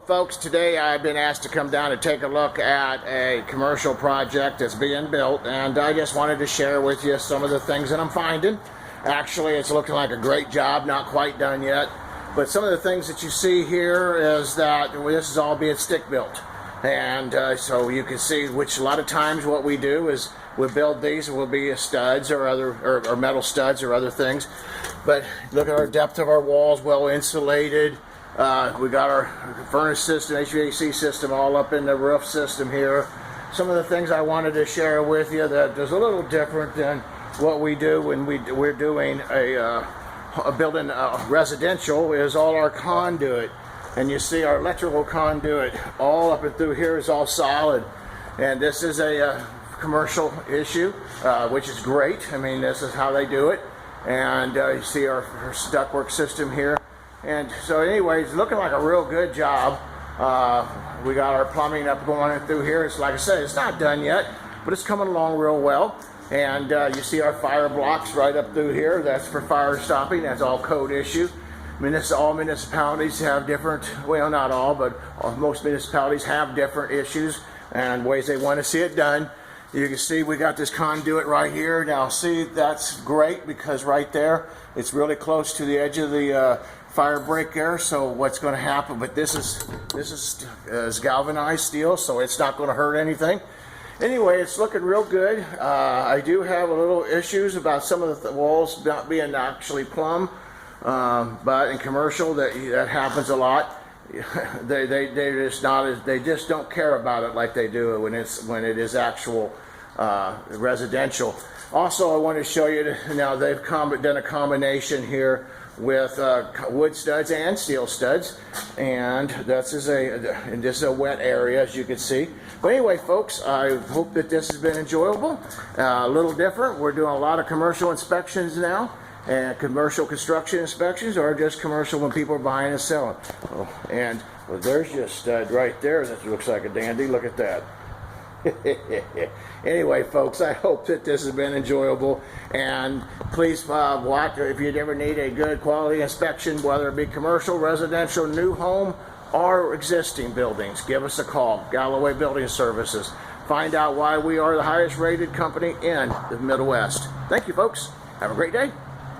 Folks, today I've been asked to come down and take a look at a commercial project that's being built, and I just wanted to share with you some of the things that I'm finding. Actually, it's looking like a great job, not quite done yet, but some of the things that you see here is that this is all being stick built, and so you can see, which a lot of times what we do is we build these, will be studs or other or metal studs or other things, but look at our depth of our walls, well insulated. We got our furnace system, HVAC system all up in the roof system here. Some of the things I wanted to share with you that is a little different than what we do when we're doing a building residential is all our conduit. And you see our electrical conduit all up and through here is all solid. And this is a commercial issue, which is great. I mean, this is how they do it. And you see our ductwork system here. And so anyways, looking like a real good job. We got our plumbing up going through here. It's like I said, it's not done yet, but it's coming along real well. And you see our fire blocks right up through here. That's for fire stopping. That's all code issue. All municipalities have different, well, not all, but most municipalities have different issues and ways they want to see it done. You can see we got this conduit right here. Now see, that's great because right there, it's really close to the edge of the fire break there. So what's going to happen? But this is galvanized steel, so it's not going to hurt anything. Anyway, it's looking real good. I do have a little issues about some of the walls not being actually plumb, but in commercial that happens a lot. They just don't care about it like they do when it is actual residential. Also, I want to show you now they've done a combination here with wood studs and steel studs, and this is a wet area, as you can see. But anyway, folks, I hope that this has been enjoyable. A little different. We're doing a lot of commercial inspections now, and commercial construction inspections, or just commercial when people are buying and selling. Oh, and well, there's your stud right there. That looks like a dandy. Look at that. Anyway, folks, I hope that this has been enjoyable, and please watch if you ever need a good quality inspection, whether it be commercial, residential, new home, or existing buildings. Give us a call. Galloway Building Services. Find out why we are the highest rated company in the Midwest. Thank you, folks. Have a great day.